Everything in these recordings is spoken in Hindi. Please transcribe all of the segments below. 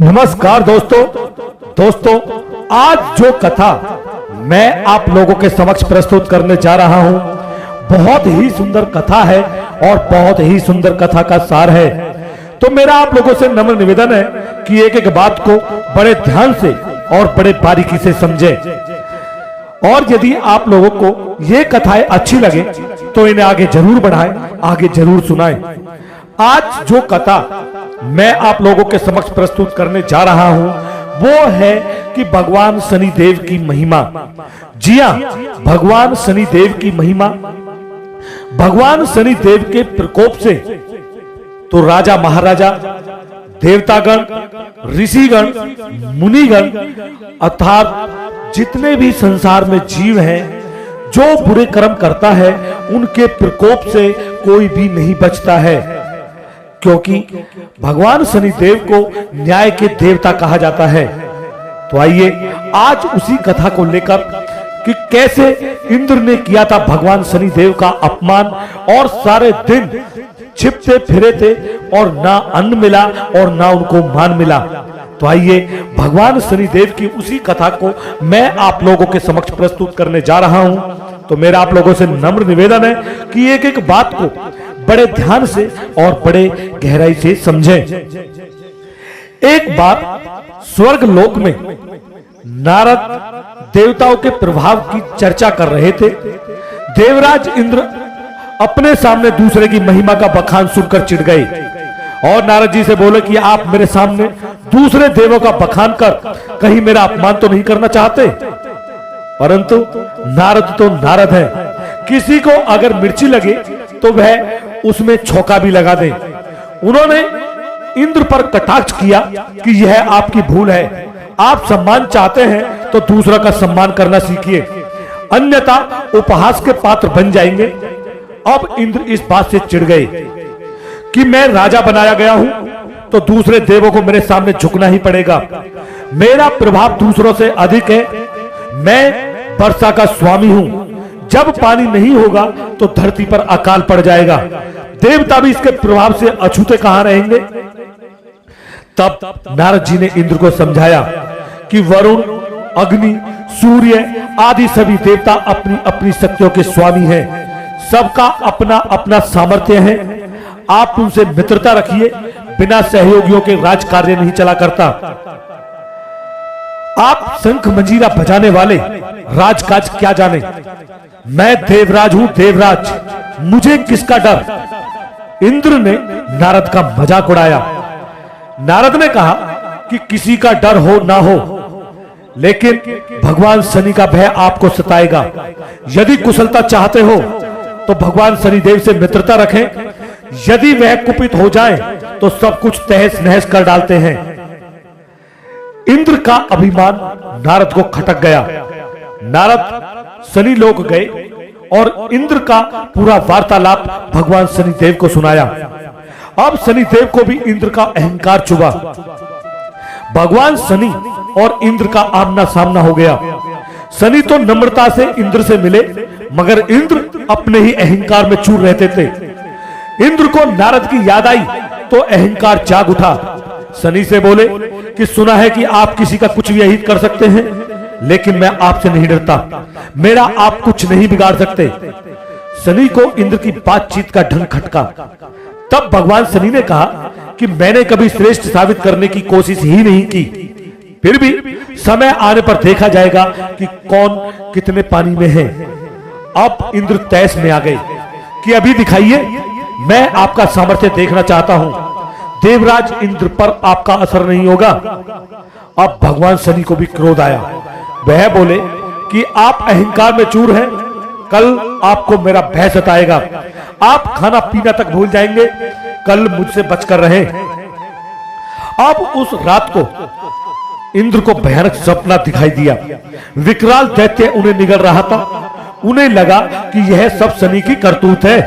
नमस्कार दोस्तों, आज जो कथा मैं आप लोगों के समक्ष प्रस्तुत करने जा रहा हूं, बहुत ही सुंदर कथा है और बहुत ही सुंदर कथा का सार है। तो मेरा आप लोगों से नम्र निवेदन है कि एक एक बात को बड़े ध्यान से और बड़े बारीकी से समझें। और यदि आप लोगों को ये कथाएं अच्छी लगे तो इन्हें आगे जरूर बढ़ाएं, आगे जरूर सुनाएं। आज जो कथा मैं आप लोगों के समक्ष प्रस्तुत करने जा रहा हूं वो है कि भगवान शनिदेव की महिमा। जी हां, भगवान शनिदेव की महिमा। भगवान शनिदेव के प्रकोप से तो राजा महाराजा, देवतागण, ऋषिगण, मुनिगण अर्थात जितने भी संसार में जीव हैं, जो बुरे कर्म करता है उनके प्रकोप से कोई भी नहीं बचता है, क्योंकि भगवान शनिदेव को न्याय के देवता कहा जाता है। तो आइए आज उसी कथा को लेकर कि कैसे इंद्र ने किया था भगवान शनिदेव का अपमान और सारे दिन छिपते फिरे थे और ना अन्न मिला और ना उनको मान मिला। तो आइए भगवान शनिदेव की उसी कथा को मैं आप लोगों के समक्ष प्रस्तुत करने जा रहा हूं। तो मेरा आप लोगों से नम्र निवेदन है कि एक एक बात को बड़े ध्यान से और बड़े गहराई से समझें। एक बार स्वर्ग लोक में नारद देवताओं के प्रभाव की चर्चा कर रहे थे। देवराज इंद्र अपने सामने दूसरे की महिमा का बखान सुनकर चिढ़ गए और नारद जी से बोले कि आप मेरे सामने दूसरे देवों का बखान कर कहीं मेरा अपमान तो नहीं करना चाहते। परंतु नारद तो नारद है, किसी को अगर मिर्ची लगे तो वह उसमें छौका भी लगा दे। उन्होंने इंद्र पर कटाक्ष किया कि यह आपकी भूल है, आप सम्मान चाहते हैं तो दूसरा का सम्मान करना सीखिए, अन्यथा उपहास के पात्र बन जाएंगे। अब इंद्र इस बात से चिढ़ गए कि मैं राजा बनाया गया हूं तो दूसरे देवों को मेरे सामने झुकना ही पड़ेगा, मेरा प्रभाव दूसरों से अधिक है, मैं वर्षा का स्वामी हूं, जब पानी नहीं होगा तो धरती पर अकाल पड़ जाएगा, देवता भी इसके प्रभाव से अछूते कहां रहेंगे। तब नारद जी ने इंद्र को समझाया कि वरुण, अग्नि, सूर्य आदि सभी देवता अपनी अपनी शक्तियों के स्वामी हैं, सबका अपना अपना सामर्थ्य है, आप उनसे मित्रता रखिए, बिना सहयोगियों के राज कार्य नहीं चला करता। आप शंख मंजीरा बजाने वाले राजकाज क्या जाने, मैं देवराज हूं, देवराज, मुझे किसका डर। इंद्र ने नारद का मजाक उड़ाया। नारद ने कहा कि किसी का डर हो ना हो, लेकिन भगवान शनि का भय आपको सताएगा। यदि कुशलता चाहते हो तो भगवान शनिदेव से मित्रता रखें, यदि वह कुपित हो जाए तो सब कुछ तहस नहस कर डालते हैं। इंद्र का अभिमान नारद को खटक गया। नारद शनि लोक गए और इंद्र का पूरा वार्तालाप भगवान शनिदेव को सुनाया। अब शनिदेव को भी इंद्र का अहंकार चुभा। भगवान शनि और इंद्र का आमना सामना हो गया। शनि तो नम्रता से इंद्र से मिले, मगर इंद्र अपने ही अहंकार में चूर रहते थे। इंद्र को नारद की याद आई तो अहंकार जाग उठा। शनि से बोले कि सुना है कि आप किसी का कुछ भी अहित कर सकते हैं, लेकिन मैं आपसे नहीं डरता, मेरा आप कुछ नहीं बिगाड़ सकते। शनि को इंद्र की बातचीत का ढंग खटका। तब भगवान शनि ने कहा कि मैंने कभी श्रेष्ठ साबित करने की कोशिश ही नहीं की, फिर भी समय आने पर देखा जाएगा कि कौन कितने पानी में है। अब इंद्र तैस में आ गए कि अभी दिखाइए, मैं आपका सामर्थ्य देखना चाहता हूं, देवराज इंद्र पर आपका असर नहीं होगा। अब भगवान शनि को भी क्रोध आया। वह बोले कि आप अहंकार में चूर हैं, कल आपको मेरा भय सताएगा, आप खाना पीना तक भूल जाएंगे, कल मुझसे बचकर रहे। अब उस रात को इंद्र को भयानक सपना दिखाई दिया। विकराल दैत्य उन्हें निगल रहा था। उन्हें लगा कि यह सब शनि की करतूत है,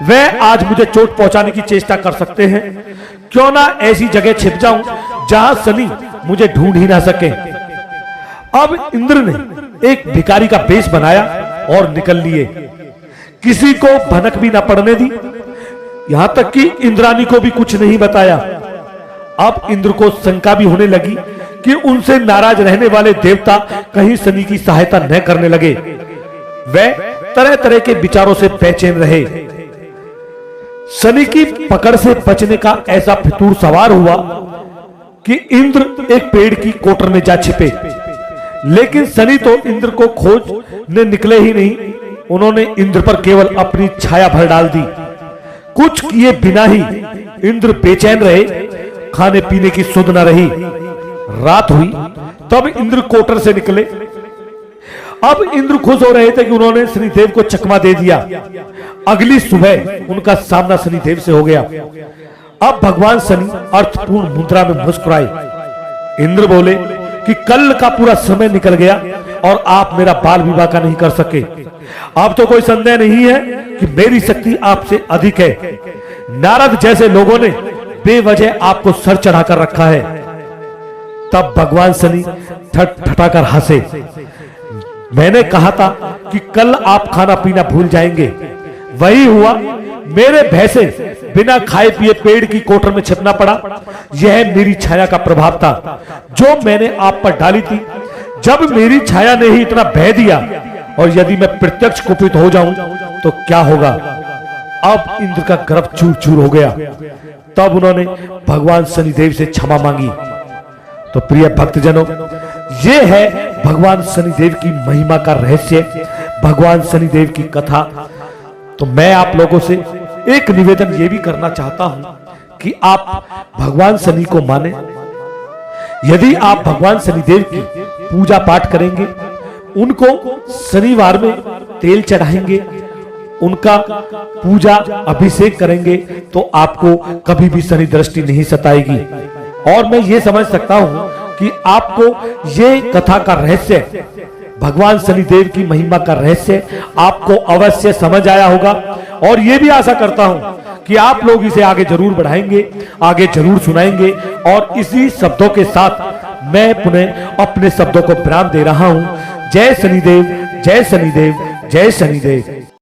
वह आज मुझे चोट पहुंचाने की चेष्टा कर सकते हैं, क्यों ना ऐसी जगह छिप जाऊं जहां शनि मुझे ढूंढ ही ना सके। अब इंद्र ने एक भिखारी का वेश बनाया और निकल लिए। किसी को भनक भी ना पड़ने दी, यहां तक कि इंद्रानी को भी कुछ नहीं बताया। अब इंद्र को शंका भी होने लगी कि उनसे नाराज रहने वाले देवता कहीं शनि की सहायता न करने लगे। वे तरह तरह के विचारों से बेचैन रहे। शनि की पकड़ से बचने का ऐसा फितूर सवार हुआ कि इंद्र एक पेड़ की कोटर में जा छिपे। लेकिन शनि तो इंद्र को खोजने निकले ही नहीं, उन्होंने इंद्र पर केवल अपनी छाया भर डाल दी। कुछ किए बिना ही इंद्र बेचैन रहे, खाने पीने की सुध न रही। रात हुई तब इंद्र कोटर से निकले। अब इंद्र खुश हो रहे थे कि उन्होंने शनिदेव को चकमा दे दिया। अगली सुबह उनका सामना शनिदेव से हो गया। अब भगवान शनि अर्थपूर्ण मुद्रा में मुस्कुराए। इंद्र बोले कि कल का पूरा समय निकल गया और आप मेरा बाल विवाह का नहीं कर सके। अब तो कोई संदेह नहीं है कि मेरी शक्ति आपसे अधिक है। नारद जैसे लोगों ने बेवजह आपको सर चढ़ाकर रखा है। तब भगवान शनि ठठाकर हंसे। मैंने कहा था कि कल आप खाना पीना भूल जाएंगे, वही हुआ। मेरे भय से बिना खाए पिए पेड़ की कोटर में छिपना पड़ा। यह मेरी छाया का प्रभाव था जो मैंने आप पर डाली थी। जब मेरी छाया ने ही इतना भय दिया और यदि मैं प्रत्यक्ष कुपित हो जाऊं तो क्या होगा। अब इंद्र का गर्भ चूर चूर हो गया। तब उन्होंने भगवान शनिदेव से क्षमा मांगी। तो प्रिय भक्तजनों, यह है भगवान शनिदेव की महिमा का रहस्य, भगवान शनिदेव की कथा। तो मैं आप लोगों से एक निवेदन यह भी करना चाहता हूं कि आप भगवान शनि को माने। यदि आप भगवान शनिदेव की पूजा पाठ करेंगे, उनको शनिवार में तेल चढ़ाएंगे, उनका पूजा अभिषेक करेंगे, तो आपको कभी भी शनि दृष्टि नहीं सताएगी। और मैं ये समझ सकता हूं कि आपको ये कथा का रहस्य, भगवान शनिदेव की महिमा का रहस्य आपको अवश्य समझ आया होगा। और ये भी आशा करता हूं कि आप लोग इसे आगे जरूर बढ़ाएंगे, आगे जरूर सुनाएंगे। और इसी शब्दों के साथ मैं पुनः अपने शब्दों को विराम दे रहा हूं। जय शनिदेव, जय शनिदेव, जय शनिदेव।